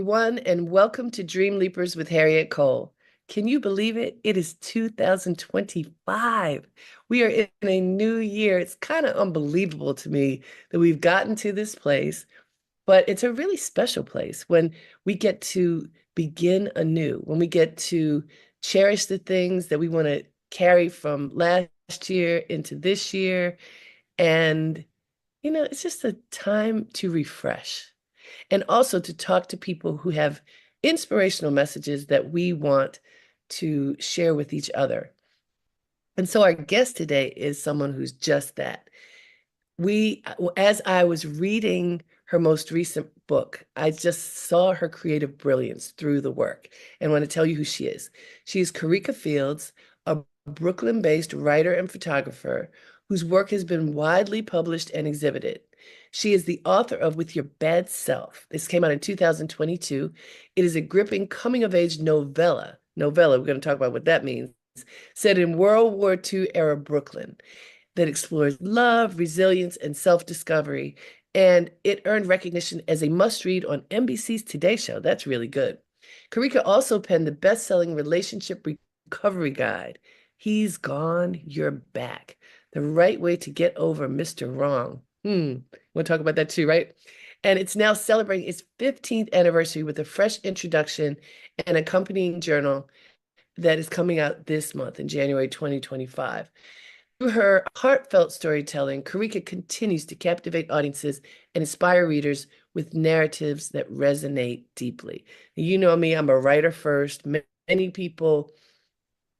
everyone, and welcome to Dreamleapers with Harriette Cole. Can you believe it? It is 2025. We are in a new year. It's kind of unbelievable to me that we've gotten to this place, but it's a really special place when we get to begin anew, when we get to cherish the things that we want to carry from last year into this year. And, it's just a time to refresh and also to talk to people who have inspirational messages that we want to share with each other. And so our guest today is someone who's just that. As I was reading her most recent book, I just saw her creative brilliance through the work and want to tell you who she is. She is Kerika Fields, a Brooklyn-based writer and photographer whose work has been widely published and exhibited. She is the author of With Your Bad Self. This came out in 2022. It is a gripping coming-of-age novella. Novella, we're going to talk about what that means. Set in World War II era Brooklyn that explores love, resilience, and self-discovery. And it earned recognition as a must-read on NBC's Today Show. That's really good. Kerika also penned the best-selling relationship recovery guide, He's Gone, You're Back. The right way to get over Mr. Wrong. We'll talk about that too, right? And it's now celebrating its 15th anniversary with a fresh introduction and accompanying journal that is coming out this month in January 2025. Through her heartfelt storytelling, Kerika continues to captivate audiences and inspire readers with narratives that resonate deeply. You know me, I'm a writer first. Many people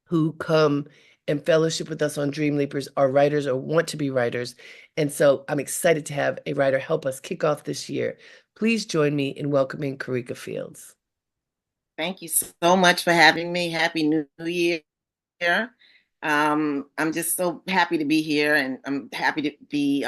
who come and fellowship with us on Dreamleapers are writers or want to be writers. And so I'm excited to have a writer help us kick off this year. Please join me in welcoming Kerika Fields. Thank you so much for having me. Happy New Year. I'm just so happy to be here, and I'm happy to be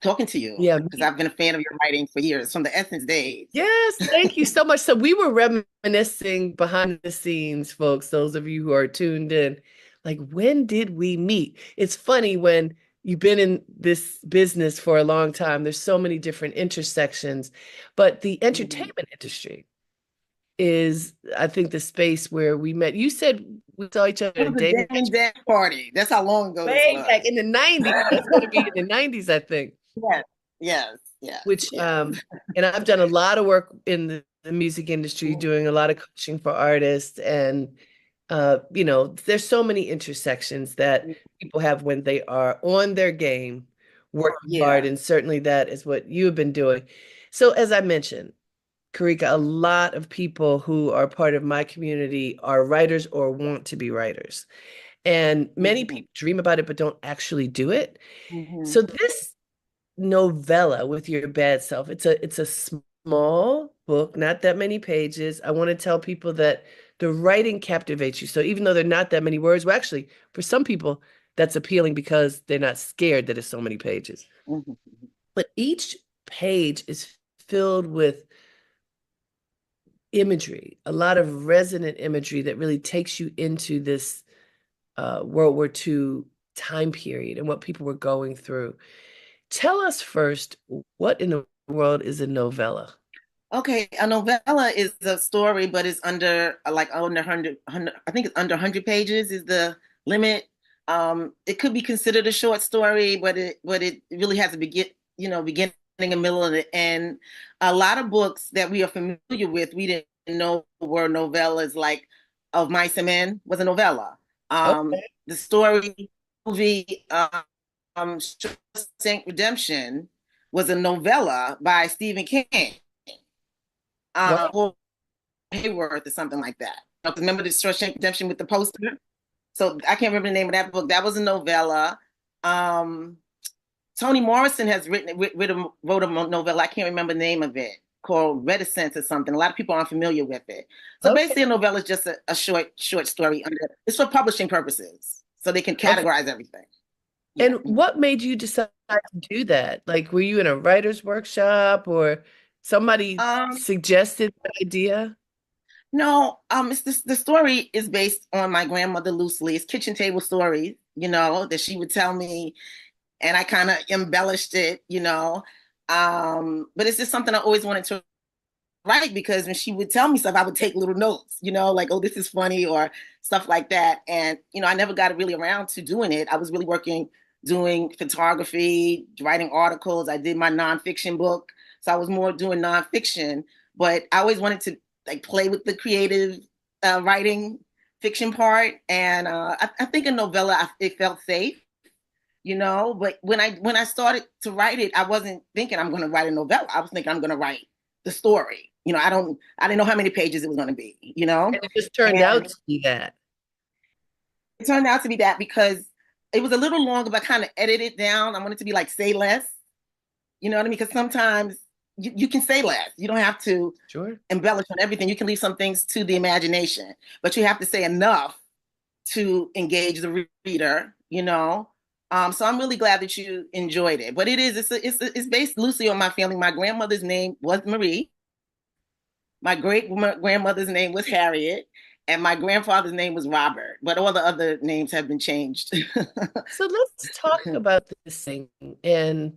talking to you Yeah. because I've been a fan of your writing for years, from the Essence days. Yes, thank you so much. So we were reminiscing behind the scenes, folks, those of you who are tuned in. Like, when did we meet? It's funny when you've been in this business for a long time, there's so many different intersections, but the entertainment industry is, I think, the space where we met. You said we saw each other It at a was a dating dang dance party. That's how long ago this way back was. in the 90s. That's going to be in the 90s, I think. Yes, yes, yes, Which yes. And I've done a lot of work in the music industry, doing a lot of coaching for artists, and there's so many intersections that people have when they are on their game, working hard, Yeah, and certainly that is what you have been doing. So as I mentioned, Kerika, a lot of people who are part of my community are writers or want to be writers. And many mhm, people dream about it but don't actually do it. So mhm. this novella, With Your Bad Self, it's a small book, not that many pages. I want to tell people that the writing captivates you. So even though there are not that many words, well, actually, for some people, that's appealing because they're not scared that it's so many pages. Mhm. But each page is filled with imagery, a lot of resonant imagery that really takes you into this World War II time period and what people were going through. Tell us first, what in the world is a novella? Okay, a novella is a story, but it's under like under 100, I think it's under 100 pages is the limit. It could be considered a short story, but it really has a beginning, a middle, and an end. A lot of books that we are familiar with, we didn't know were novellas. Like Of Mice and Men was a novella. Okay. The story movie Shawshank Redemption was a novella by Stephen King. Wow. Or Hayworth or something like that. Remember the Shawshank Redemption with the poster? So I can't remember the name of that book. That was a novella. Um, Toni Morrison has wrote a novella. I can't remember the name of it, called Reticence or something. A lot of people aren't familiar with it. So Okay. basically, a novella is just a short story. It's for publishing purposes, so they can Okay. categorize everything. Yeah. And what made you decide to do that? Like, were you in a writer's workshop or somebody Um, suggested the idea? No, the story is based on my grandmother loosely. It's kitchen table stories, that she would tell me, and I kind of embellished it. But it's just something I always wanted to write because when she would tell me stuff, I would take little notes, like, oh, this is funny or stuff like that. And, I never got really around to doing it. I was really working, doing photography, writing articles. I did my nonfiction book. So I was more doing nonfiction, but I always wanted to like play with the creative writing fiction part. And I think a novella, it felt safe, but when I started to write it, I wasn't thinking I'm going to write a novella. I was thinking I'm going to write the story. I didn't know how many pages it was going to be, And it just turned out and to be that. it turned out to be that because it was a little longer, but I kind of edited it down. I wanted to be like say less, you know what I mean? Because sometimes you can say less. You don't have to Sure. embellish on everything. You can leave some things to the imagination, but you have to say enough to engage the reader, So I'm really glad that you enjoyed it. But it's based loosely on my family. My grandmother's name was Marie. My great grandmother's name was Harriette, and my grandfather's name was Robert. But all the other names have been changed. So let's talk about this thing. And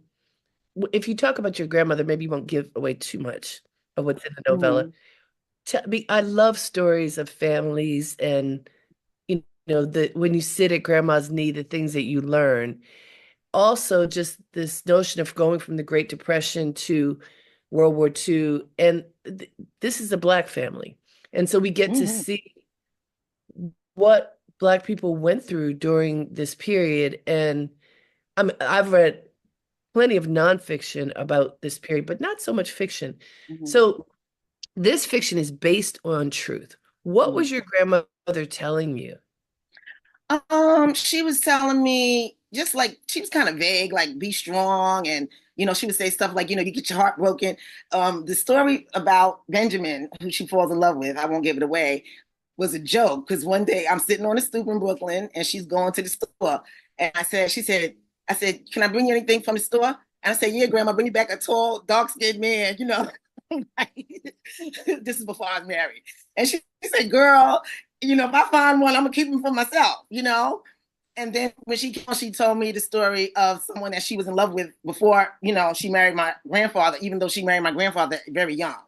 if you talk about your grandmother, maybe you won't give away too much of what's in the novella. Mhm. Tell me, I love stories of families and when you sit at grandma's knee, the things that you learn. Also, just this notion of going from the Great Depression to World War II, and this is a Black family, and so we get to Mhm. see what Black people went through during this period. And I've read plenty of nonfiction about this period, but not so much fiction. Mhm. So this fiction is based on truth. What Mhm. was your grandmother telling you? She was telling me just like she was kind of vague, like be strong, and she would say stuff like, you get your heart broken. The story about Benjamin, who she falls in love with, I won't give it away, was a joke because one day I'm sitting on the stoop in Brooklyn and she's going to the store, and I said, can I bring you anything from the store? And I said, yeah, Grandma, bring you back a tall, dark-skinned man, This is before I was married. And she said, girl, if I find one, I'm gonna keep him for myself. And then when she told me the story of someone that she was in love with before, she married my grandfather, even though she married my grandfather very young.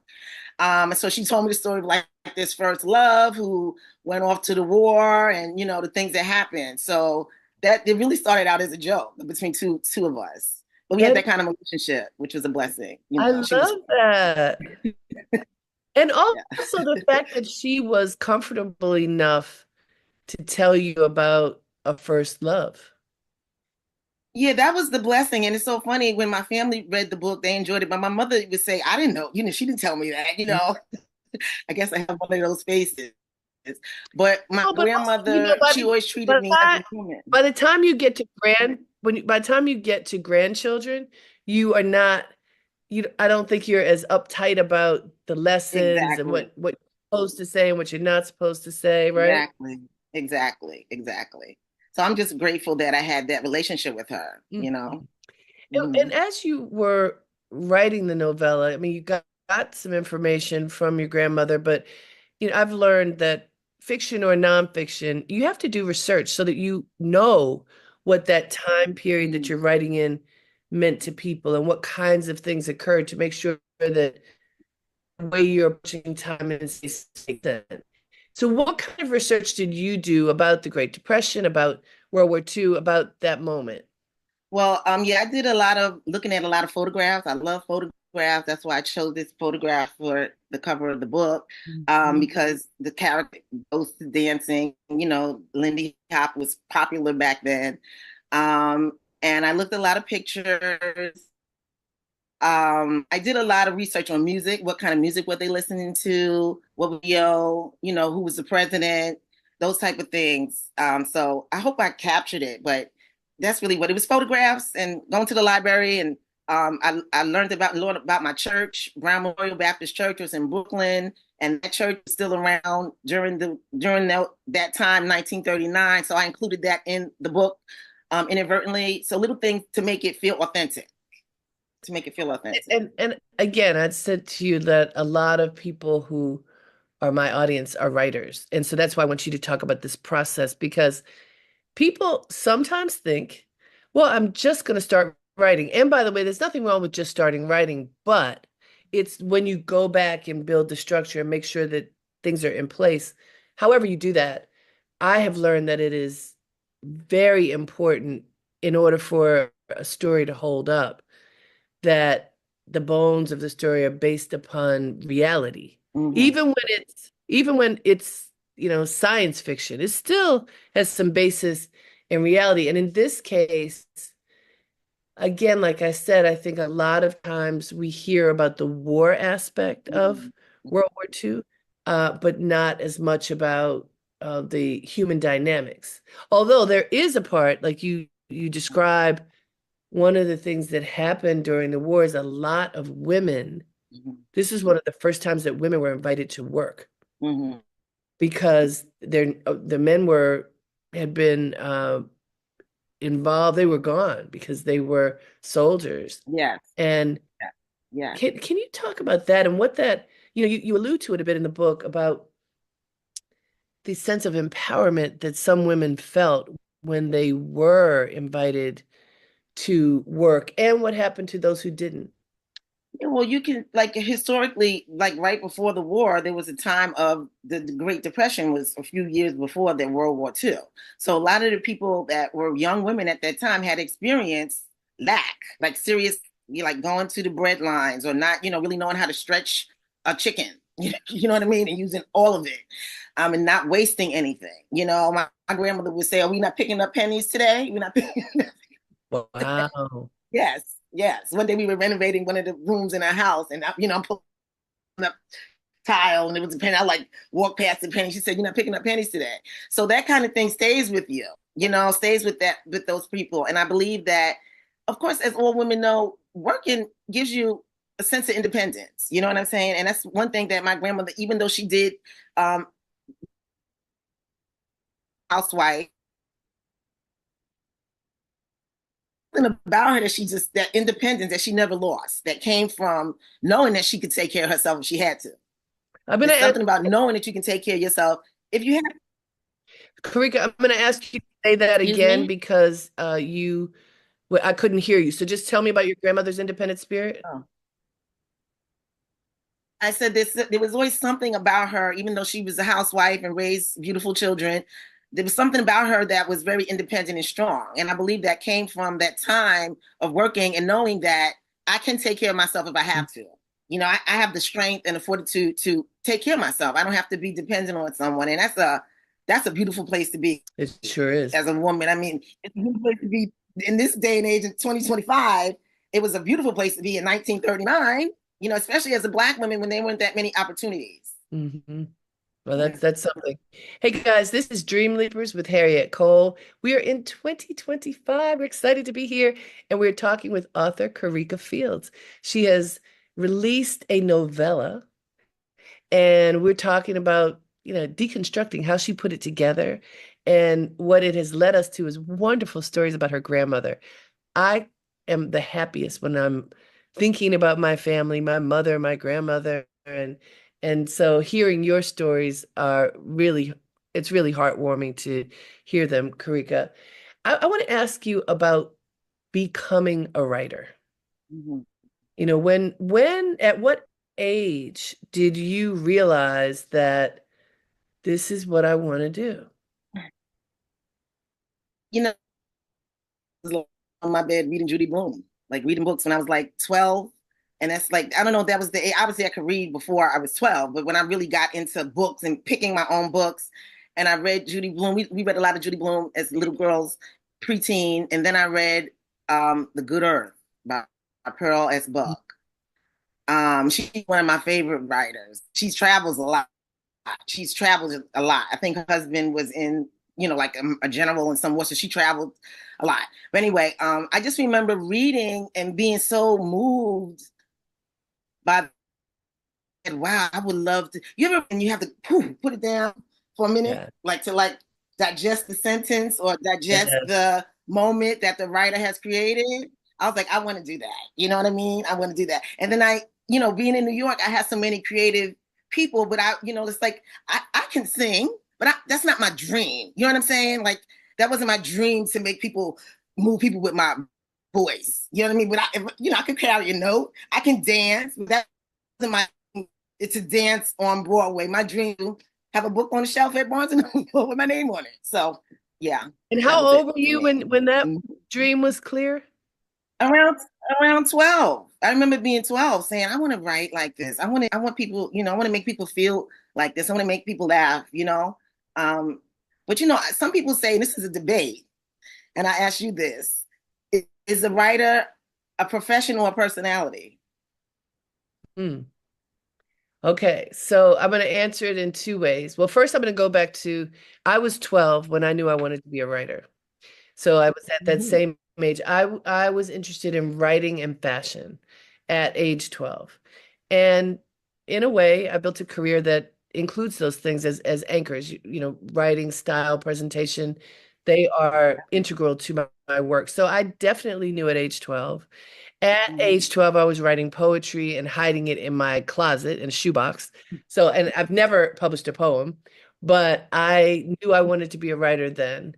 So she told me the story of like this first love who went off to the war and the things that happened. So that it really started out as a joke between two of us. But we had And that kind of relationship, which was a blessing. I She was love that. And yeah. also the fact that she was comfortable enough to tell you about a first love. Yeah, that was the blessing. And it's so funny when my family read the book, they enjoyed it. But my mother would say, I didn't know, she didn't tell me that. I guess I have one of those faces. But my No, but also, grandmother, she always treated by the me as time, a human. by the time you get to by the time you get to grandchildren, you are not, I don't think you're as uptight about the lessons and Exactly. what you're supposed to say and what you're not supposed to say, right? Exactly. Exactly. Exactly. So I'm just grateful that I had that relationship with her. Mhm. And Mhm. as you were writing the novella, I mean, you got some information from your grandmother, but I've learned that fiction or nonfiction, you have to do research so that you know what that time period that Mhm. you're writing in meant to people and what kinds of things occurred to make sure that the way you're approaching time is sense. So what kind of research did you do about the Great Depression, about World War II, about that moment? Well, yeah, I did a lot of looking at a lot of photographs. I love photographs. That's why I chose this photograph for the cover of the book, Mhm. because the character goes to dancing. Lindy Hop was popular back then. And I looked at a lot of pictures. I did a lot of research on music. What kind of music were they listening to? What video? Who was the president? Those type of things. So I hope I captured it, but that's really what it was: photographs and going to the library. And I learned about my church. Brown Memorial Baptist Church was in Brooklyn, and that church was still around during that time, 1939. So I included that in the book, inadvertently. So little things to make it feel authentic And again, I'd said to you that a lot of people who are my audience are writers. And so that's why I want you to talk about this process because people sometimes think, well, I'm just going to start writing. And by the way, there's nothing wrong with just starting writing, but it's when you go back and build the structure and make sure that things are in place. However you do that, I have learned that it is very important in order for a story to hold up, that the bones of the story are based upon reality. Hmm. Even when it's, science fiction, it still has some basis in reality. And in this case, again, like I said, I think a lot of times we hear about the war aspect of Hmm. World War II, but not as much about the human dynamics. Although there is a part, like you describe, one of the things that happened during the war is a lot of women. Hmm. This is one of the first times that women were invited to work Hmm. because the men had been involved. They were gone because they were soldiers. Yes. And Yes. Yes. can you talk about that and what that, you allude to it a bit in the book about the sense of empowerment that some women felt when they were invited to work and what happened to those who didn't. Yeah, well, you can like historically, like right before the war, there was a time of the Great Depression was a few years before the World War II. So a lot of the people that were young women at that time had experienced lack, like serious, like going to the bread lines or not, really knowing how to stretch a chicken. You know what I mean? And using all of it, and not wasting anything. My grandmother would say, "Are we not picking up pennies today? We're not picking." Wow. Yes, yes. One day we were renovating one of the rooms in our house, and I'm pulling up tile, and it was a penny. I like walked past the penny. She said, "You're not picking up pennies today." So that kind of thing stays with you. Stays with those people. And I believe that, of course, as all women know, working gives you a sense of independence. You know what I'm saying? And that's one thing that my grandmother, even though she did um, housewife, something about her that she just that independence that she never lost, that came from knowing that she could take care of herself if she had to. I'm gonna It's ask, something about knowing that you can take care of yourself if you have. Karika, I'm gonna ask you to say that Excuse again me. because well, I couldn't hear you. So just tell me about your grandmother's independent spirit. Oh. I said this. There was always something about her, even though she was a housewife and raised beautiful children. There was something about her that was very independent and strong, and I believe that came from that time of working and knowing that I can take care of myself if I have to. I have the strength and the fortitude to take care of myself. I don't have to be dependent on someone, and that's a beautiful place to be It sure is. as a woman. I mean, it's a beautiful place to be in this day and age in 2025. It was a beautiful place to be in 1939, especially as a Black woman when there weren't that many opportunities. Hmm. Well, Yeah. that's something. Hey guys, this is Dreamleapers with Harriette Cole. We are in 2025. We're excited to be here, and we're talking with author Kerika Fields. She has released a novella, and we're talking about, deconstructing how she put it together, and what it has led us to is wonderful stories about her grandmother. I am the happiest when I'm thinking about my family, my mother, my grandmother, and so hearing your stories it's really heartwarming to hear them, Karika. I want to ask you about becoming a writer. Mhm. At what age did you realize that this is what I want to do? You know, I was on my bed reading Judy Blume, like reading books when I was like 12. And that's like, I don't know if that was the age. Obviously, I could read before I was 12, but when I really got into books and picking my own books, and I read Judy Blume, we read a lot of Judy Blume as little girls, preteen. And then I read The Good Earth by Pearl S. Buck. She's one of my favorite writers. She travels a lot. She's traveled a lot. I think her husband was in, like a general in some war, so she traveled a lot. But anyway, I just remember reading and being so moved by, wow, I would love to. You ever, and you have to put it down for a minute, Yeah. like to digest the sentence or digest Yeah. the moment that the writer has created. I was like, I want to do that. You know what I mean? I want to do that. And then being in New York, I had so many creative people, but it's like I can sing, but that's not my dream. You know what I'm saying? Like that wasn't my dream to make people move people with my voice. You know what I mean? But I could carry a note. I can dance. But that my it's a dance on Broadway. My dream have a book on the shelf at Barnes and Noble with my name on it. So yeah, And that how was it old were to you me. when that dream was clear? Around around 12. I remember being 12 saying, I want to write like this. I want people, I want to make people feel like this. I want to make people laugh. But some people say this is a debate. And I ask you this. Is a writer a profession or a personality? Hmm. Okay, so I'm going to answer it in two ways. Well, first, I'm going to go back to I was 12 when I knew I wanted to be a writer. So I was at that Mhm. same age. I was interested in writing and fashion at age 12. And in a way, I built a career that includes those things as anchors. Writing, style, presentation, they are integral to my work. So I definitely knew at age 12. At Mhm. age 12, I was writing poetry and hiding it in my closet in a shoebox. So, and I've never published a poem, but I knew I wanted to be a writer then.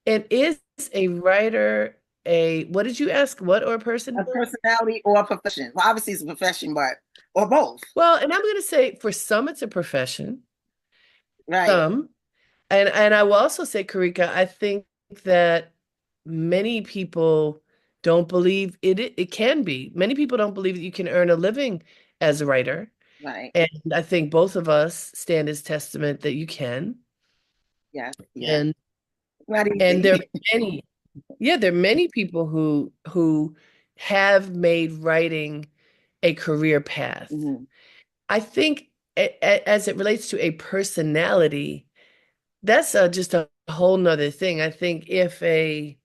And is a writer what did you ask? What or a A person? personality or a profession? Well, obviously it's a profession, but or both. Well, and I'm going to say for some it's a profession, Right. some. And I will also say, Karika, I think that many people don't believe it can be. Many people don't believe that you can earn a living as a writer. Right. And I think both of us stand as testament that you can. Yes. Yes. And It's not and there are easy. many, yeah, there are many people who have made writing a career path. Mhm. I think as it relates to a personality, that's just a whole nother thing. I think if a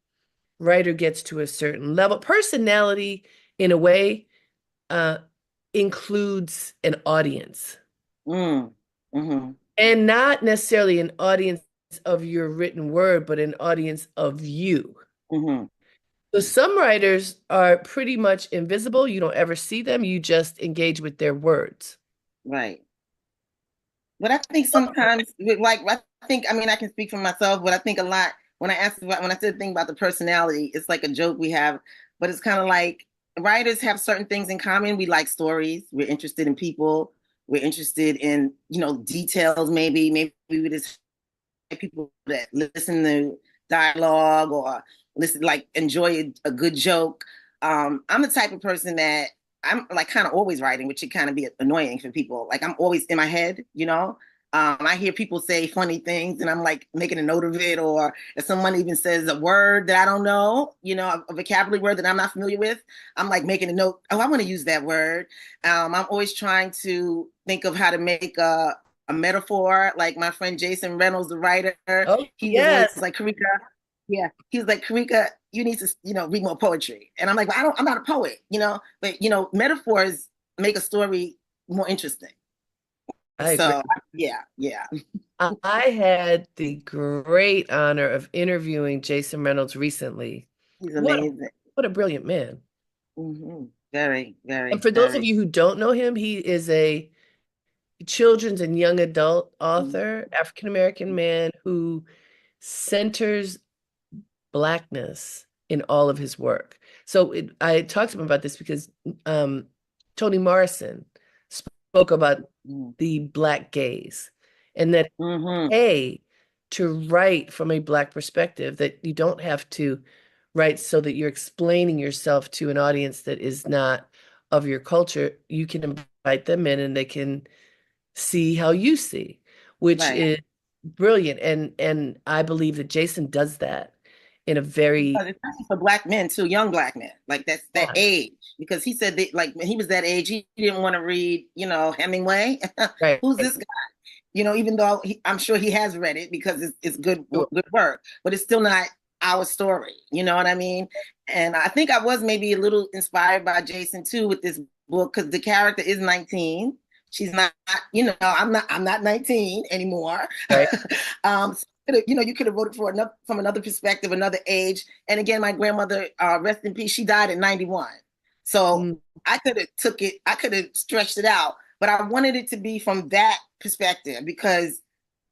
writer gets to a certain level, personality in a way uh, includes an audience Mm. Mhm. and not necessarily an audience of your written word, but an audience of you. Mhm. So some writers are pretty much invisible. You don't ever see them. You just engage with their words. Right. But I think sometimes, I mean, I can speak for myself, but I think a lot when I said thing about the personality, it's like a joke we have, but it's kind of like writers have certain things in common. We like stories. We're interested in people. We're interested in, details. Maybe we just like people that listen to dialogue or listen, like enjoy a good joke. I'm the type of person that I'm like kind of always writing, which should kind of be annoying for people. Like I'm always in my head. I hear people say funny things and I'm like making a note of it, or if someone even says a word that I don't know, a vocabulary word that I'm not familiar with, I'm like making a note. Oh, I want to use that word. I'm always trying to think of how to make a metaphor. Like my friend Jason Reynolds, the writer, Oh, he was always yes. like, Karika, yeah, he was like, Karika, you need to, read more poetry. And I'm like, well, I'm not a poet. But metaphors make a story more interesting. I agree. So yeah, yeah, I had the great honor of interviewing Jason Reynolds recently. he's What amazing. what a brilliant man. Very, And very, for those of very. you who don't know him, he is a children's and young adult Mhm. author, African American man who centers Blackness in all of his work. So I talked to him about this because um, Toni Morrison spoke about the Black gaze and that Mm-hmm. A, to write from a Black perspective, that you don't have to write so that you're explaining yourself to an audience that is not of your culture. You can invite them in and they can see how you see, which Right. is brilliant. And I believe that Jason does that in a very Because especially for black men too, young black men, like that's that yeah, age. Because he said that, like when he was that age, he didn't want to read, Hemingway. right. Who's this guy? Even though I'm sure he has read it because it's Sure. good work, but it's still not our story. You know what I mean? And I think I was maybe a little inspired by Jason too with this book because the character is 19. She's not, I'm not 19 anymore. Right. So you could have wrote it from another perspective, another age. And again, my grandmother, rest in peace, she died at 91. So Mm, I could have stretched it out, but I wanted it to be from that perspective because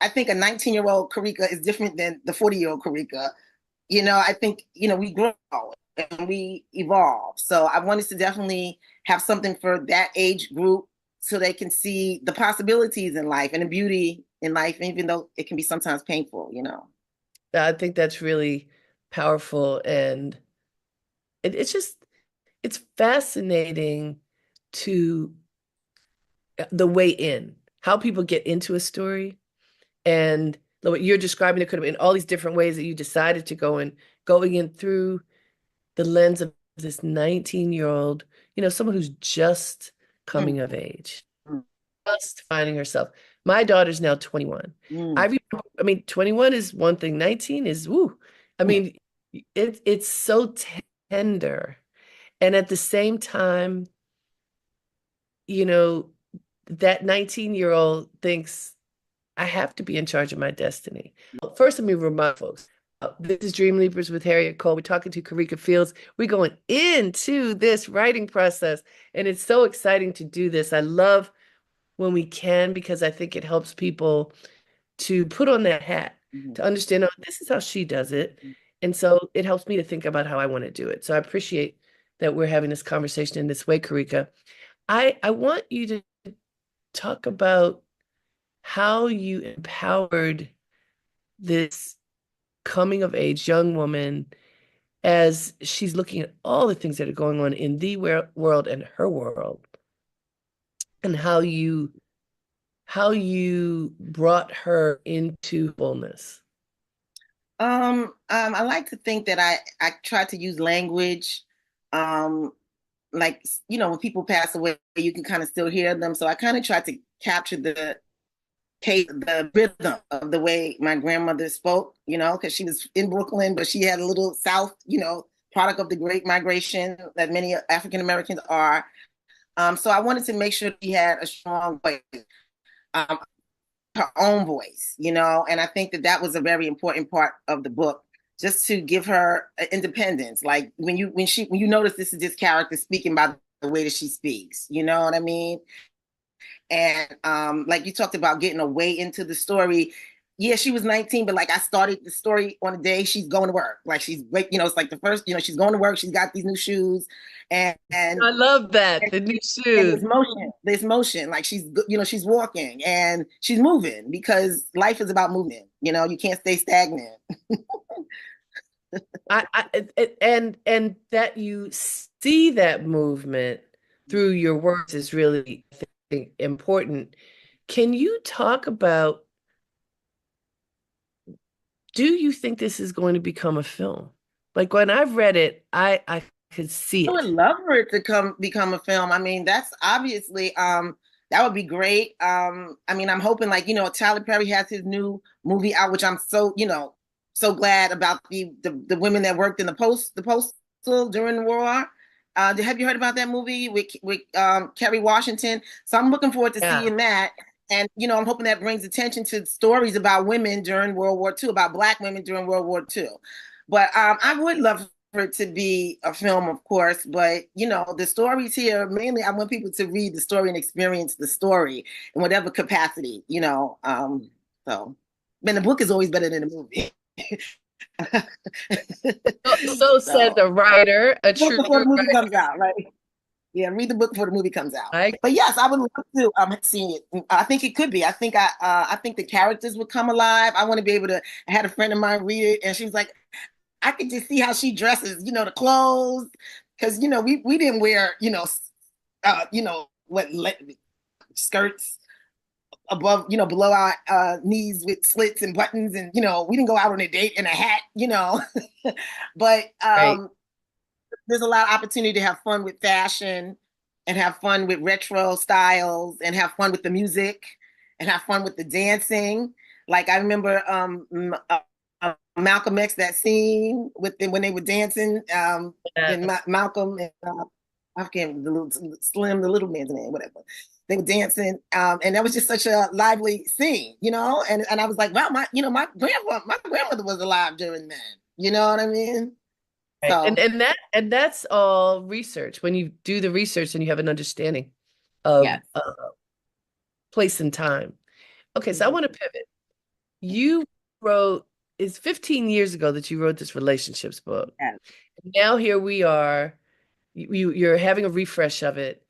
I think a 19-year-old Karika is different than the 40-year-old Karika. I think, we grow and we evolve. So I wanted to definitely have something for that age group so they can see the possibilities in life and the beauty in life, even though it can be sometimes painful, you know. I think that's really powerful, and it's just it's fascinating to the way in, how people get into a story. And what you're describing, it could have been all these different ways that you decided to go in, going in through the lens of this 19-year-old, someone who's just coming of age, Mm, just finding herself. My daughter's now 21. mm, 21 is one thing, 19 is woo. I mean, it's so tender. And at the same time, you know, that 19-year-old thinks I have to be in charge of my destiny. First, let me remind folks, this is Dreamleapers with Harriette Cole. We're talking to Kerika Fields. We're going into this writing process, and it's so exciting to do this. I love when we can because I think it helps people to put on that hat, mm, to understand, oh, this is how she does it. And so it helps me to think about how I want to do it. So I appreciate that we're having this conversation in this way, Karika. I want you to talk about how you empowered this coming of age young woman as she's looking at all the things that are going on in the world and her world, and how you brought her into wholeness. I like to think that I try to use language, um, like when people pass away, you can kind of still hear them. So I kind of try to capture the rhythm of the way my grandmother spoke, because she was in Brooklyn, but she had a little South, product of the Great Migration that many African Americans are. So I wanted to make sure she had a strong voice, um, her own voice, and I think that that was a very important part of the book, just to give her independence. Like when you notice this is this character speaking by the way that she speaks, you know what I mean? And like you talked about getting away into the story. Yeah, she was 19, but like I started the story on the day she's going to work. Like it's like the first, she's going to work. She's got these new shoes, and and I love that. and, The new and shoes. this motion. Like she's walking and she's moving because life is about movement. You can't stay stagnant. And that you see that movement through your words is really, I think, important. Can you talk about, do you think this is going to become a film? Like when I've read it, I could see I would it. love for it to come become a film. I mean, that's obviously that would be great. I mean, I'm hoping like, Tyler Perry has his new movie out, which I'm so glad about the women that worked in the postal during the war. Have you heard about that movie with Kerry Washington? So I'm looking forward to Yeah. seeing that. And I'm hoping that brings attention to stories about women during World War II, about Black women during World War II. But I would love for it to be a film, of course, but the stories here mainly I want people to read the story and experience the story in whatever capacity, so then the book is always better than the movie. So said So the writer, a book true before the movie writer. comes out, right? Yeah, read the book before the movie comes out. I, But yes, I would love to see it. I think it could be. I think the characters would come alive. I want to be able to. I had a friend of mine read it, and she was like, I could just see how she dresses, the clothes, because we didn't wear, what skirts above, below our knees with slits and buttons, and we didn't go out on a date in a hat, but right. there's a lot of opportunity to have fun with fashion and have fun with retro styles and have fun with the music and have fun with the dancing. Like I remember Malcolm X, that scene with them when they were dancing, and Yes. Malcolm and I can't the little Slim, the little man's name, whatever. They were dancing, and that was just such a lively scene, And I was like, wow, my grandmother was alive during that. You know what I mean? Right. And So and that and that's all research. When you do the research and you have an understanding of yes. place and time. Okay, so I Mhm. want to pivot. You wrote, it's 15 years ago that you wrote this relationships book. Yes. Now here we are. You're having a refresh of it.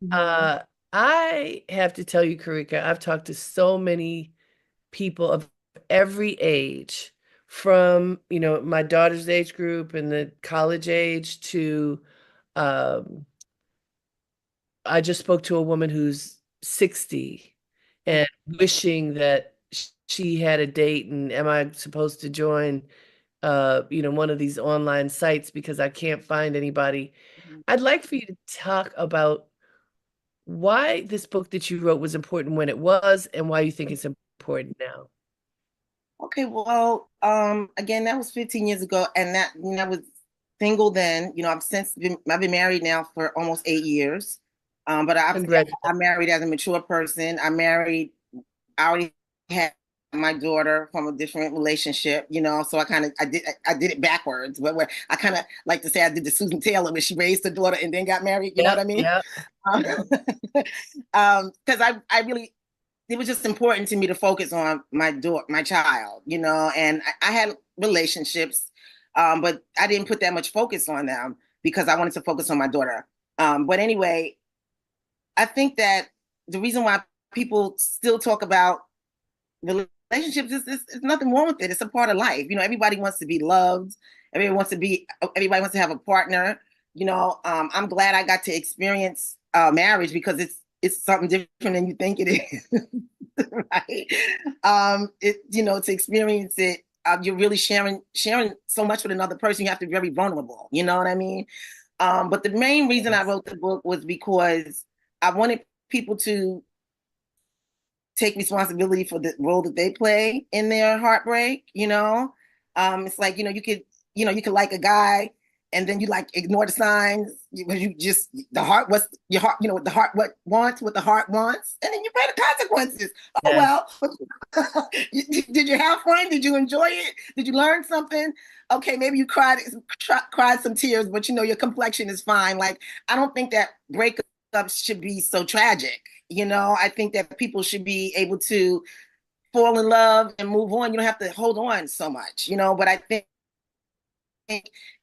Mhm. Uh, I have to tell you, Karika, I've talked to so many people of every age, from, my daughter's age group and the college age to, um, I just spoke to a woman who's 60 and wishing that she had a date, and am I supposed to join, one of these online sites because I can't find anybody. I'd like for you to talk about why this book that you wrote was important when it was and why you think it's important now. Okay, well, again, that was 15 years ago, and I was single then. I've been married now for almost 8 years. But obviously, I Congratulations. married as a mature person. I already had my daughter from a different relationship, so I did it backwards, but where I kind of like to say I did the Susan Taylor, where she raised her daughter and then got married. You know what Yep, I mean? yep. Um, because I really it was just important to me to focus on my child, and I had relationships, but I didn't put that much focus on them because I wanted to focus on my daughter. But anyway, I think that the reason why people still talk about relationships is nothing wrong with it. It's a part of life. Everybody wants to be loved. Everybody wants to have a partner. I'm glad I got to experience marriage because it's something different than you think it is. Right? To experience it, you're really sharing so much with another person. You have to be very vulnerable. You know what I mean? But the main reason I Yes. wrote the book was because I wanted people to take responsibility for the role that they play in their heartbreak. It's like you could like a guy and then you like ignore the signs. You just the heart what's your heart, the heart what the heart wants, and then you pay the consequences. Oh Yes. well, did you have fun? Did you enjoy it? Did you learn something? Okay, maybe you cried some tears, but your complexion is fine. Like, I don't think that breakups should be so tragic. I think that people should be able to fall in love and move on. You don't have to hold on so much, but I think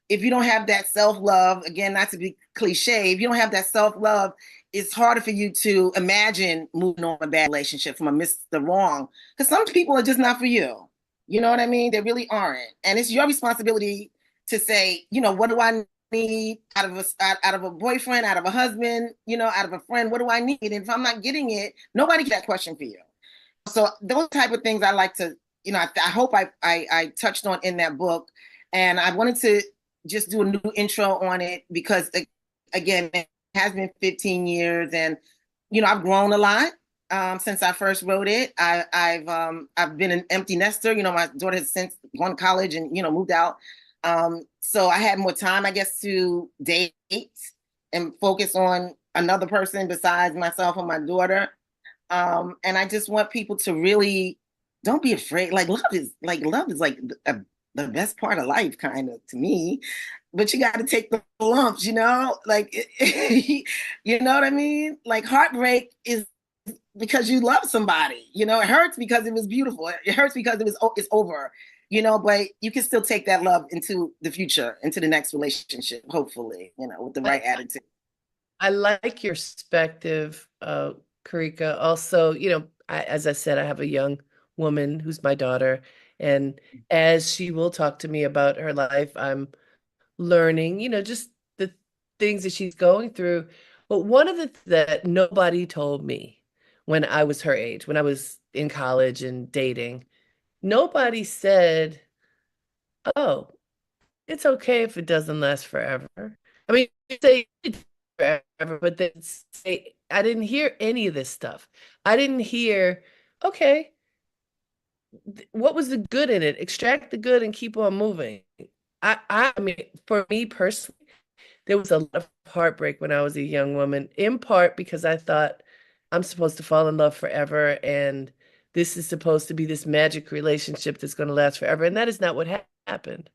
if you don't have that self-love, again, not to be cliche, if you don't have that self-love, it's harder for you to imagine moving on a bad relationship from the wrong, because some people are just not for you. You know what I mean? They really aren't, and it's your responsibility to say, what do I need out of a boyfriend, out of a husband, out of a friend? What do I need? And if I'm not getting it, nobody get that question for you. So those type of things I like to, I hope I touched on in that book, and I wanted to just do a new intro on it because again, it has been 15 years, and I've grown a lot since I first wrote it. I've been an empty nester. My daughter has since gone to college and moved out. So I had more time, I guess, to date and focus on another person besides myself and my daughter. And I just want people to really don't be afraid. Love is like the best part of life, kind of, to me. But you got to take the lumps, like you know what I mean? Like, heartbreak is because you love somebody. It hurts because it was beautiful. It hurts because it's over. But you can still take that love into the future, into the next relationship, hopefully, with the I, right attitude. I like your perspective, Karika. Also, as I said, I have a young woman who's my daughter, and as she will talk to me about her life, I'm learning, just the things that she's going through. But one of the that nobody told me when I was her age, when I was in college and dating, nobody said, "Oh, it's okay if it doesn't last forever." I mean, you say it's forever, but then say, I didn't hear any of this stuff. I didn't hear, okay, what was the good in it? Extract the good and keep on moving. I mean, for me personally, there was a lot of heartbreak when I was a young woman, in part because I thought I'm supposed to fall in love forever and this is supposed to be this magic relationship that's going to last forever. And that is not what happened.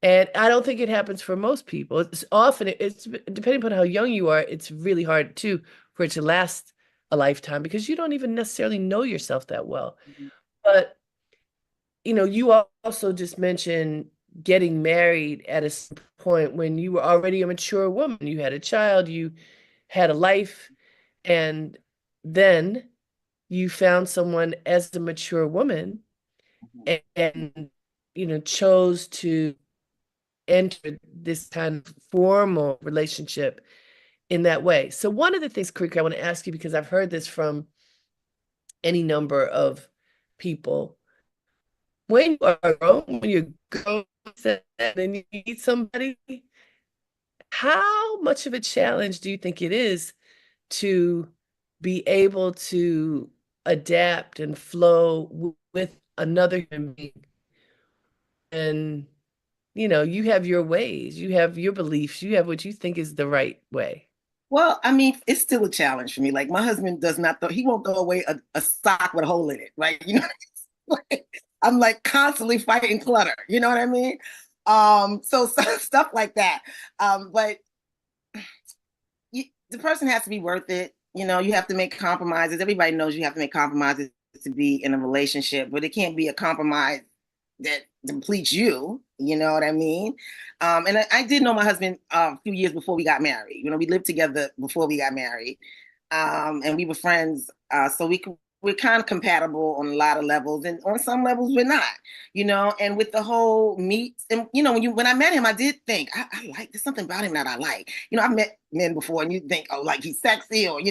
And I don't think it happens for most people. It's often, it's depending upon how young you are, it's really hard too for it to last a lifetime because you don't even necessarily know yourself that well. But, you also just mentioned getting married at a point when you were already a mature woman. You had a child, you had a life. And then you found someone as a mature woman and chose to enter this kind of formal relationship in that way. So one of the things, Karika, I want to ask you, because I've heard this from any number of people, when you are grown, when you're grown and you meet somebody, how much of a challenge do you think it is to be able to adapt and flow with another human being? And you have your ways, you have your beliefs, you have what you think is the right way. Well, I mean, it's still a challenge for me. Like my husband does not he won't throw away a sock with a hole in it. Like, like, I'm like constantly fighting clutter. You know what I mean? So stuff like that. But the person has to be worth it. You have to make compromises. Everybody knows you have to make compromises to be in a relationship, but it can't be a compromise that depletes you. You know what I mean? And I did know my husband a few years before we got married. We lived together before we got married, and we were friends. So we're kind of compatible on a lot of levels, and on some levels we're not. And with the whole meet, and when I met him, I did think I like there's something about him that I like. I've met men before, and you think, oh, like he's sexy, or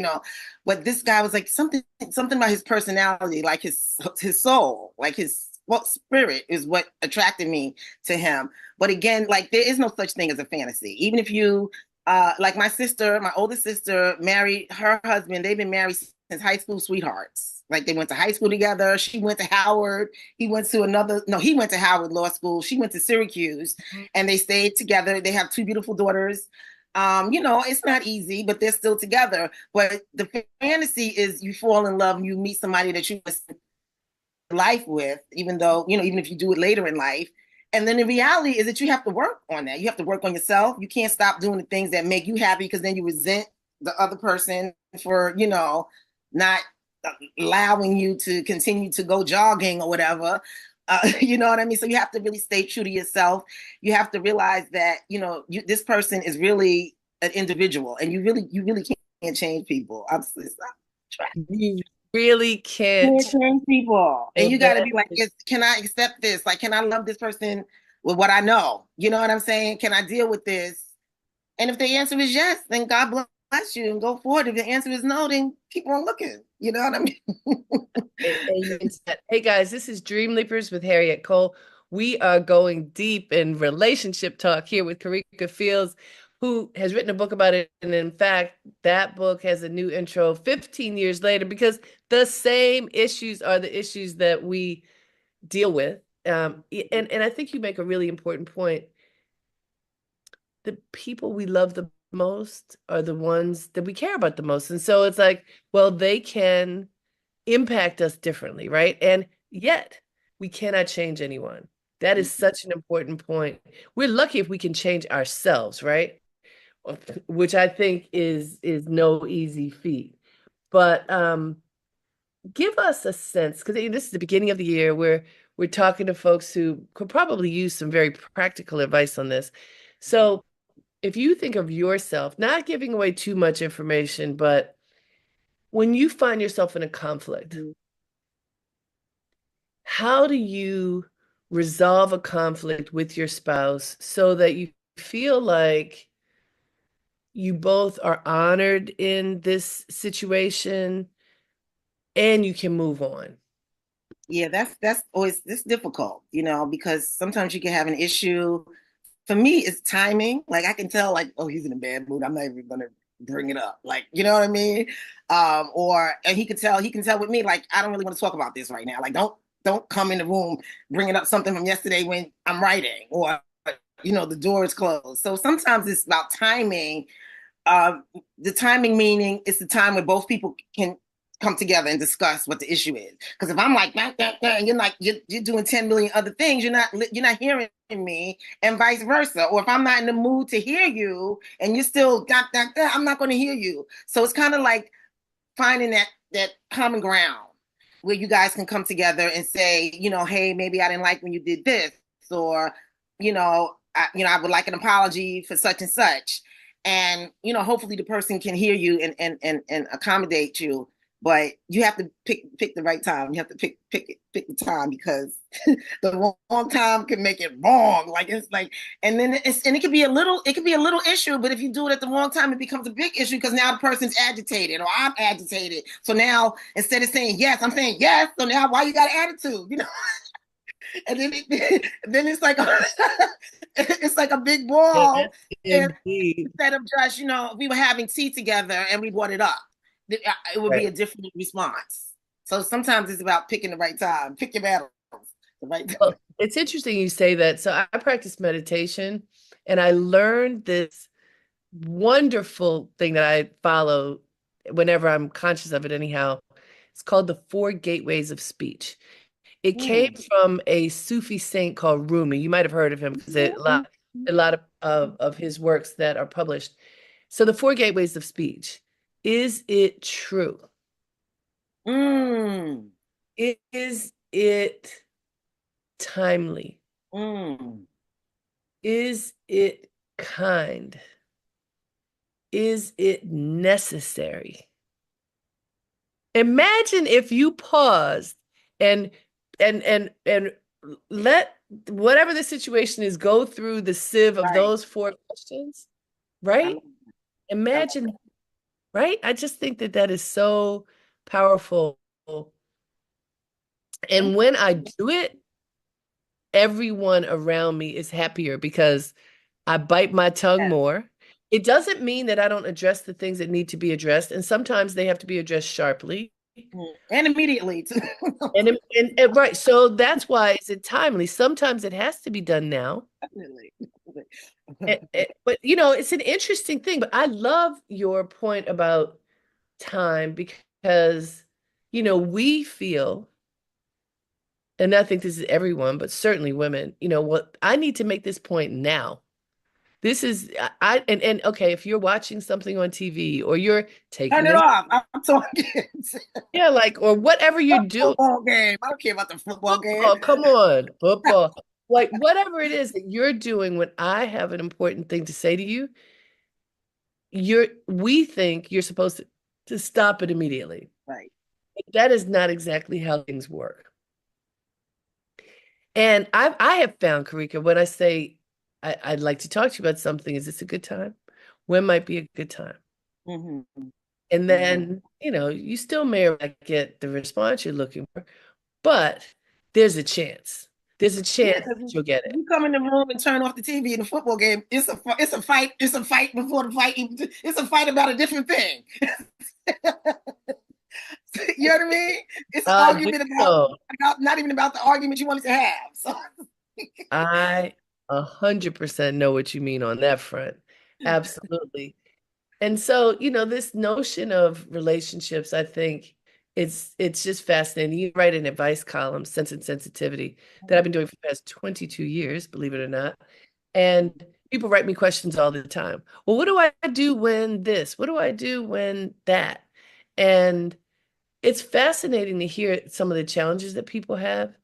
but this guy was like something about his personality, like his soul, like his spirit is what attracted me to him. But again, like there is no such thing as a fantasy. Even if you like my oldest sister married her husband, they've been married since high school sweethearts. Like they went to high school together. She went to Howard. He went to Howard Law School. She went to Syracuse, and they stayed together. They have two beautiful daughters. It's not easy, but they're still together. But the fantasy is you fall in love and you meet somebody that you life with, even though, even if you do it later in life. And then the reality is that you have to work on that. You have to work on yourself. You can't stop doing the things that make you happy because then you resent the other person for, not allowing you to continue to go jogging or whatever. You know what I mean? So you have to really stay true to yourself. You have to realize that, this person is really an individual and you really can't change people. It's not You really can't. turn people. And And you got to that be like, is, can I accept this? Like, can I love this person with what I know? You know what I'm saying? Can I deal with this? And if the answer is yes, then God bless you and go forward. If the answer is no, then keep on looking. You know what I mean? amen to that. Hey guys, this is Dreamleapers with Harriette Cole. We are going deep in relationship talk here with Kerika Fields, who has written a book about it. And in fact, that book has a new intro 15 years later because the same issues are the issues that we deal with. And I think you make a really important point. The people we love the most are the ones that we care about the most. And so it's like, well, they can impact us differently, right? And yet we cannot change anyone. That is such an important point. We're lucky if we can change ourselves, right? Which I think is no easy feat. But give us a sense, because this is the beginning of the year where we're talking to folks who could probably use some very practical advice on this. So if you think of yourself, not giving away too much information, but when you find yourself in a conflict, how do you resolve a conflict with your spouse so that you feel like you both are honored in this situation and you can move on? Yeah, that's always this difficult, because sometimes you can have an issue. For me, it's timing. Like I can tell, like, oh, he's in a bad mood. I'm not even gonna bring it up. Like, you know what I mean? And he can tell with me, like, I don't really want to talk about this right now. Like, don't come in the room bringing up something from yesterday when I'm writing, or the door is closed. So sometimes it's about timing. uh, the timing meaning it's the time where both people can come together and discuss what the issue is. Because if I'm like that, and you're like you're doing 10 million other things, you're not hearing me, and vice versa. Or if I'm not in the mood to hear you, and you're still that, I'm not going to hear you. So it's kind of like finding that common ground where you guys can come together and say, hey, maybe I didn't like when you did this, or I would like an apology for such and such, and hopefully the person can hear you and accommodate you, but you have to pick the right time. You have to pick the time, because the wrong time can make it wrong. Like, it's like, and then it could be a little issue, but if you do it at the wrong time, it becomes a big issue, because now the person's agitated or I'm agitated. So now instead of saying yes, I'm saying yes. So now why you got an attitude? And then it's like it's like a big Yes, brawl. And indeed. instead of just, we were having tea together and we brought it up, it would be Right. a different response. So sometimes it's about picking the right time. Pick your battles. The right time. Well, it's interesting you say that. So I practice meditation, and I learned this wonderful thing that I follow whenever I'm conscious of it, anyhow. It's called the Four Gateways of Speech. It came Mm. from a Sufi saint called Rumi. You might have heard of him because a lot of his works that are published. So the Four Gateways of Speech. Is it true? Mm. Is it timely? Mm. Is it kind? Is it necessary? Imagine if you paused and and let whatever the situation is go through the sieve of Right. those four questions, I right? love I love Imagine, right? I just think that that is so powerful. it. And when I do it, everyone around me is happier because I bite my tongue Yes. more. It doesn't mean that I don't address the things that need to be addressed, and sometimes they have to be addressed sharply. Mm. And immediately too. And right, so that's why is it timely? Sometimes it has to be done now. Definitely. But it's an interesting thing. But I love your point about time because we feel, and I think this is everyone, but certainly women, what I need to make this point now. This is and okay, if you're watching something on TV or you're Turn taking it a off. I'm talking. yeah, like or whatever you're doing, Football game. I don't care about the football game. football, come on, football. Like whatever it is that you're doing when I have an important thing to say to you, we think you're supposed to stop it immediately. Right. That is not exactly how things work. And I have found, Karika, when I say I'd like to talk to you about something, is this a good time? When might be a good time? Hmm. And Hmm. then, you still may or may not get the response you're looking for, but there's a chance. There's a Yeah, chance because that you'll get it. you come in the room and turn off the TV in the football game, it's a fight. It's a fight before the fight. It's a fight about a different thing. You know what I mean? It's an I do argument know. about not even about the argument you wanted to have. So I 100% know what you mean on that front. Absolutely. And so, this notion of relationships, I think it's just fascinating. You write an advice column, Sense and Sensitivity, that I've been doing for the past 22 years, believe it or not. And people write me questions all the time. Well, what do I do when this? What do I do when that? And it's fascinating to hear some of the challenges that people have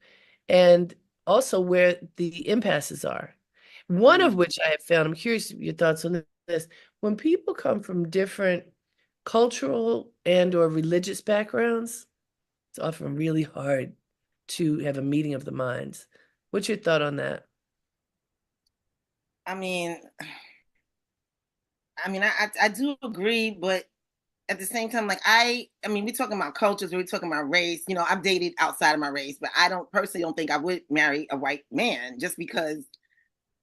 and also where the impasses are. One of which I have found, I'm curious your thoughts on this, when people come from different cultural and or religious backgrounds, it's often really hard to have a meeting of the minds. What's your thought on that? I mean, I do agree, but at the same time, like I mean, we're talking about cultures, we're talking about race. I've dated outside of my race, but I don't personally don't think I would marry a white man just because.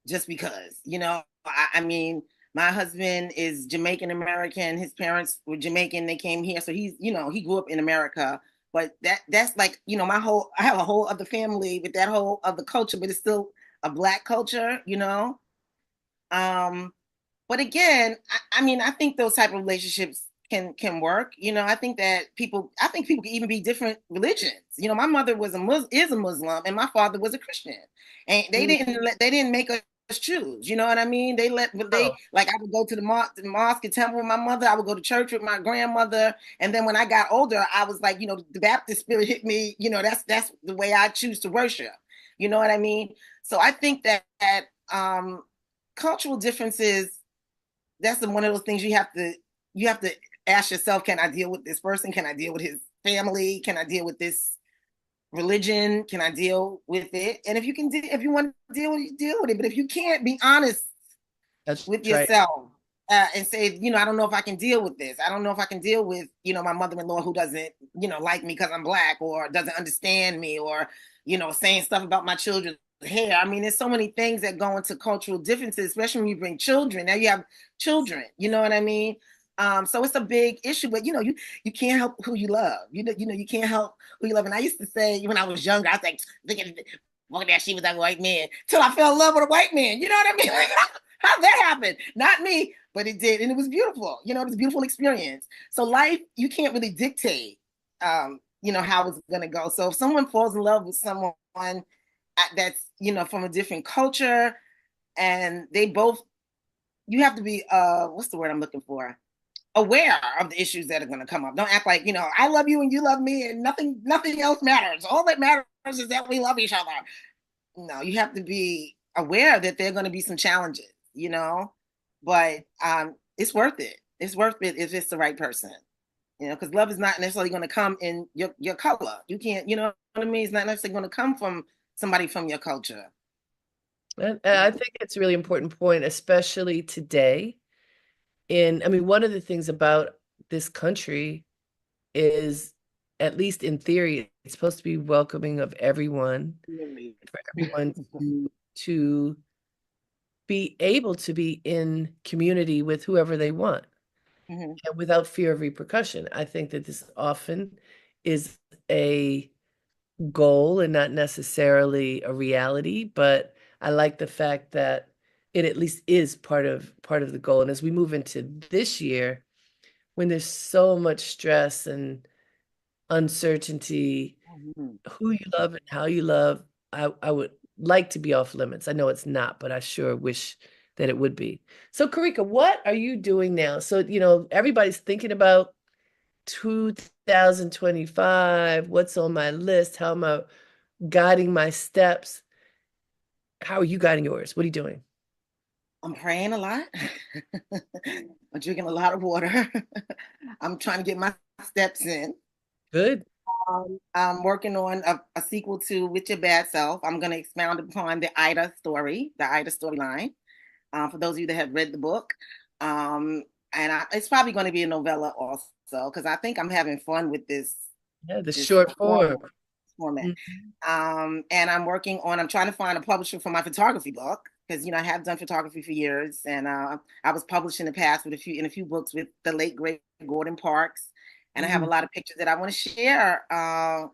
I mean, my husband is Jamaican American. His parents were Jamaican. They came here, so he grew up in America. But that's like I have a whole other family with that whole other culture, but it's still a black culture. Um, but again, I mean, I think those type of relationships can work. I think people can even be different religions. My mother is a Muslim, and my father was a Christian, and Mhm. they didn't make us choose. You know what I mean? They Oh, like I would go to the mosque and temple with my mother. I would go to church with my grandmother, and then when I got older, I was like, the Baptist spirit hit me. That's the way I choose to worship. You know what I mean? So I think that cultural differences that's one of those things you have to ask yourself, can I deal with this person? Can I deal with his family? Can I deal with this religion? Can I deal with it? And if you want to deal with it, deal with it. But if you can't, be honest That's with right. yourself, and say, I don't know if I can deal with this. I don't know if I can deal with, my mother-in-law who doesn't, like me because I'm black, or doesn't understand me, or, saying stuff about my children's hair. I mean, there's so many things that go into cultural differences, especially when you bring children. Now you have children, you know what I mean? So it's a big issue, but you can't help who you love. You can't help who you love. And I used to say when I was younger, I was like, look at that, she was that white man, till I fell in love with a white man. You know what I mean? Like, how'd that happen? Not me, but it did, and it was beautiful. It was a beautiful experience. So life, you can't really dictate, how it's gonna go. So if someone falls in love with someone that's from a different culture, and they both, you have to be what's the word I'm looking for? Aware of the issues that are going to come up. Don't act like, I love you and you love me and nothing else matters. All that matters is that we love each other. No, you have to be aware that there are going to be some challenges, but it's worth it. It's worth it if it's the right person, because love is not necessarily going to come in your color. You can't, you know what I mean? It's not necessarily going to come from somebody from your culture. And I think it's a really important point, especially today. I mean, one of the things about this country is, at least in theory, it's supposed to be welcoming of everyone, Really. for everyone to be able to be in community with whoever they want, Mhm. and without fear of repercussion. I think that this often is a goal and not necessarily a reality, but I like the fact that it at least is part of the goal. And as we move into this year, when there's so much stress and uncertainty, Mhm. who you love and how you love, I would like to be off limits. I know it's not, but I sure wish that it would be. So, Karika, what are you doing now? So, everybody's thinking about 2025. What's on my list? How am I guiding my steps? How are you guiding yours? What are you doing? I'm praying a lot. I'm drinking a lot of water. I'm trying to get my steps in. Good. I'm working on a sequel to With Your Bad Self. I'm going to expound upon the Ida storyline. For those of you that have read the book, um, it's probably going to be a novella also, because I think I'm having fun with this Yeah, the this short form. format. Mhm. And I'm trying to find a publisher for my photography book, because I have done photography for years, and I was published in the past in a few books with the late great Gordon Parks, and I have a Mhm. lot of pictures that I want to share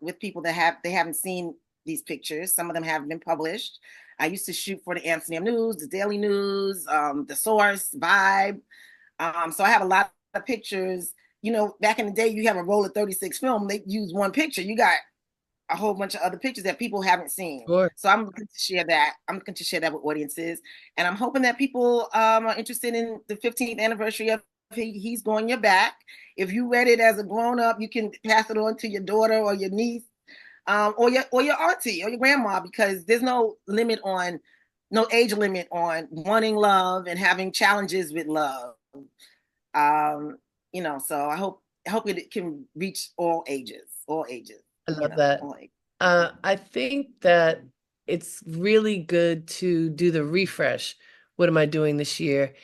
with people that haven't seen these pictures. Some of them haven't been published. I used to shoot for the Amsterdam News, the Daily News, the Source, Vibe. So I have a lot of pictures. Back in the day, you have a roll of 36 film. They use one picture. You got a whole bunch of other pictures that people haven't seen. Sure. So I'm looking to share that. I'm looking to share that with audiences, and I'm hoping that people are interested in the 15th anniversary of He's Going Your Back. If you read it as a grown up, you can pass it on to your daughter or your niece, or your auntie or your grandma, because there's no age limit on wanting love and having challenges with love. So I hope it can reach all ages, all ages, I love that. all ages. I think that it's really good to do the refresh. What am I doing this year?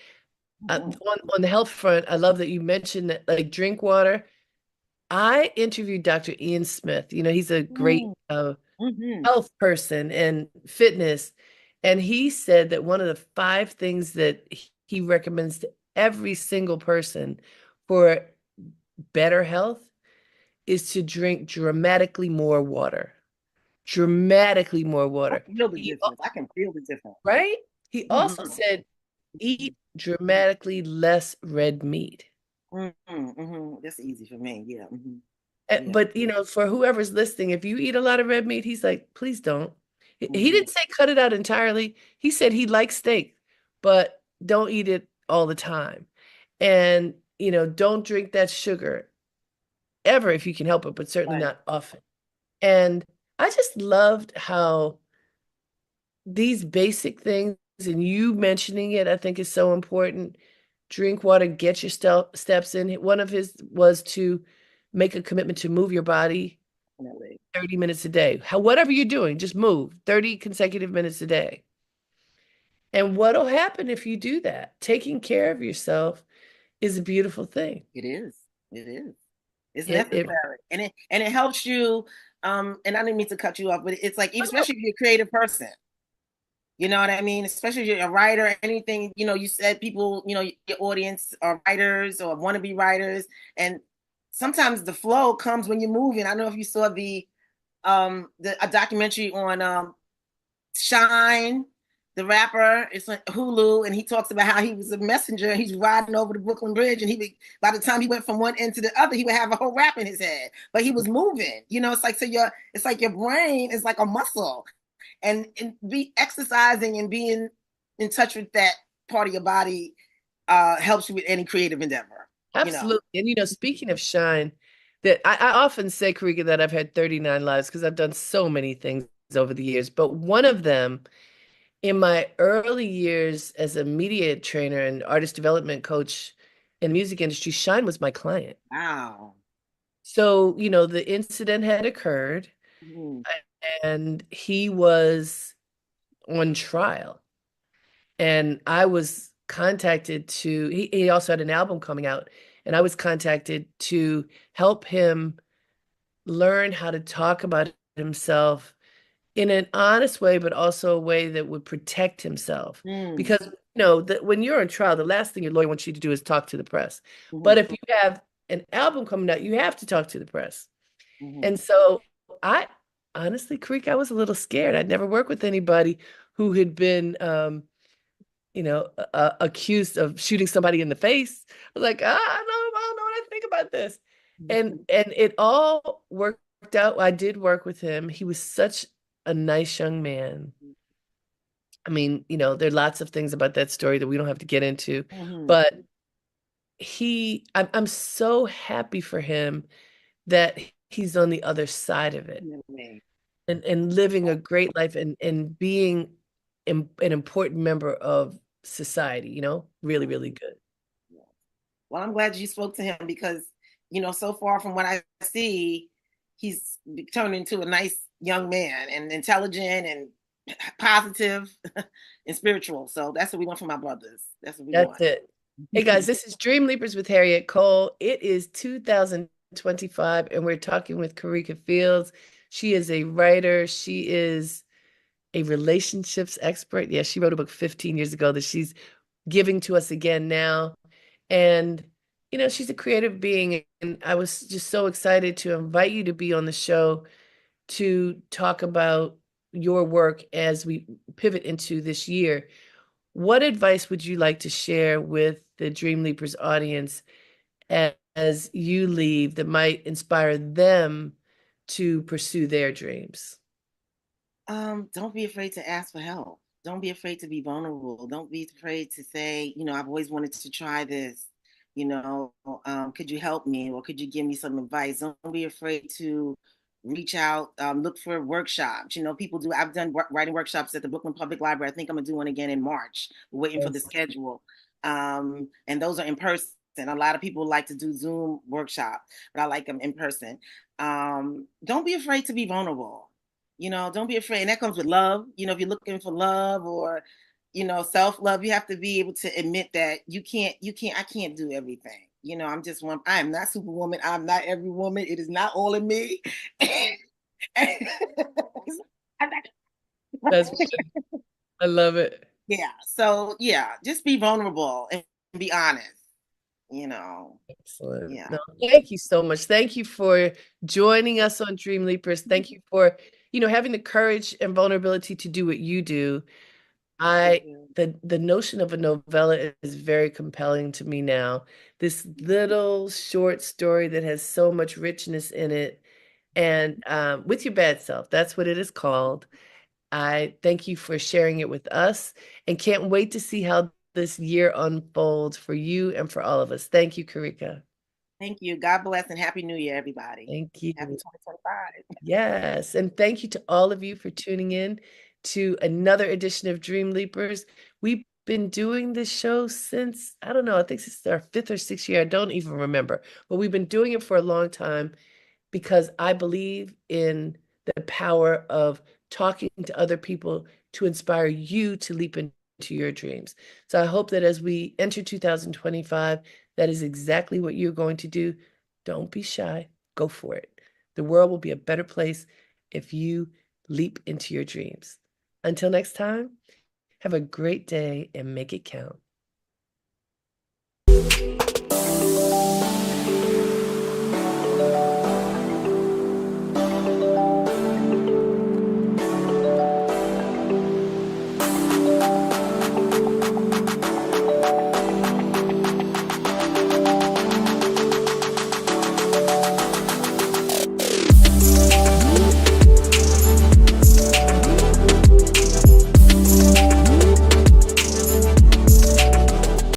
Mhm. On the health front, I love that you mentioned that, like, drink water. I interviewed Dr. Ian Smith. He's a great Mhm. health person and fitness. And he said that one of the 5 things that he recommends to every single person for better health is to drink dramatically more water. Dramatically more I water. feel the difference. I can feel the difference. Right? He also Mhm. said eat dramatically less red meat. Mhm. Mhm. That's easy for me. Yeah. Mhm. Yeah. But for whoever's listening, if you eat a lot of red meat, he's like, please don't. He Mhm. didn't say cut it out entirely. He said he likes steak, but don't eat it all the time. And don't drink that sugar ever if you can help it, but certainly Right. not often. And I just loved how these basic things, and you mentioning it, I think is so important. drink water, get your steps in. One of his was to make a commitment to move your body Definitely. 30 minutes a day. Whatever you're doing, just move 30 consecutive minutes a day. And what'll happen if you do that? Taking care of yourself is a beautiful thing. It is. It is. It's It necessary, and it helps you. And I didn't mean to cut you off, but it's like, especially if you're a creative person. You know what I mean? Especially if you're a writer, anything. You said people, your audience are writers or want to be writers, and sometimes the flow comes when you're moving. I don't know if you saw the a documentary on Shine, the rapper. It's on Hulu, and he talks about how he was a messenger. He's riding over the Brooklyn Bridge, and by the time he went from one end to the other, he would have a whole rap in his head. But he was moving. It's like, it's like your brain is like a muscle, and be exercising and being in touch with that part of your body helps you with any creative endeavor. You know. absolutely. And speaking of shine, that I often say, Karika, that I've had 39 lives because I've done so many things over the years. But one of them, in my early years as a media trainer and artist development coach in the music industry, Shine was my client. Wow. So, the incident had occurred Mhm. and he was on trial. And I was contacted he also had an album coming out, and I was contacted to help him learn how to talk about himself in an honest way, but also a way that would protect himself. Mm. Because, that when you're on trial, the last thing your lawyer wants you to do is talk to the press. But Mhm. if you have an album coming out, you have to talk to the press. Mhm. And so I honestly, Creek, I was a little scared. I'd never worked with anybody who had been, accused of shooting somebody in the face. I was like, I don't know what I think about this. And it all worked out. I did work with him. He was such a nice young man. I mean, there are lots of things about that story that we don't have to get into, Mhm. but I'm so happy for him that he's on the other side of it Definitely. and living a great life and being an important member of society, really, really good. Yeah. Well, I'm glad you spoke to him because, so far from what I see, he's turned into a nice young man and intelligent and positive and spiritual. So that's what we want from our brothers. That's what we That's want. it. Hey guys, this is Dreamleapers with Harriette Cole. It is 2025, and we're talking with Kerika Fields. She is a writer. She is a relationships expert. Yeah, she wrote a book 15 years ago that she's giving to us again now. And, she's a creative being. And I was just so excited to invite you to be on the show to talk about your work as we pivot into this year. What advice would you like to share with the Dream Leapers audience as you leave that might inspire them to pursue their dreams? Don't be afraid to ask for help. Don't be afraid to be vulnerable. Don't be afraid to say, I've always wanted to try this. Could you help me or could you give me some advice? Don't be afraid to reach out, look for workshops. People do. I've done writing workshops at the Brooklyn Public Library. I think I'm gonna do one again in March. We're waiting for the Yes. schedule. And those are in person. A lot of people like to do Zoom workshops, but I like them in person. Don't be afraid to be vulnerable. Don't be afraid. And that comes with love. If you're looking for love or, self-love, you have to be able to admit that I can't do everything. I'm just one. I am not superwoman. I'm not every woman. It is not all in me. That's I love it. Yeah. So yeah, just be vulnerable and be honest, you know. Excellent. Yeah. No, thank you so much. Thank you for joining us on Dream Leapers. Thank you for, having the courage and vulnerability to do what you do. Thank I you. the notion of a novella is very compelling to me now. This little short story that has so much richness in it, and with your bad self, that's what it is called. I thank you for sharing it with us, and can't wait to see how this year unfolds for you and for all of us. Thank you, Karika. Thank you. God bless and happy new year, everybody. Thank Happy you. 2025. Yes, and thank you to all of you for tuning in to another edition of Dream Leapers. We been doing this show since, I don't know, I think this is our fifth or sixth year. I don't even remember, but we've been doing it for a long time because I believe in the power of talking to other people to inspire you to leap into your dreams. So I hope that as we enter 2025, that is exactly what you're going to do. Don't be shy, go for it. The world will be a better place if you leap into your dreams. Until next time, have a great day and make it count.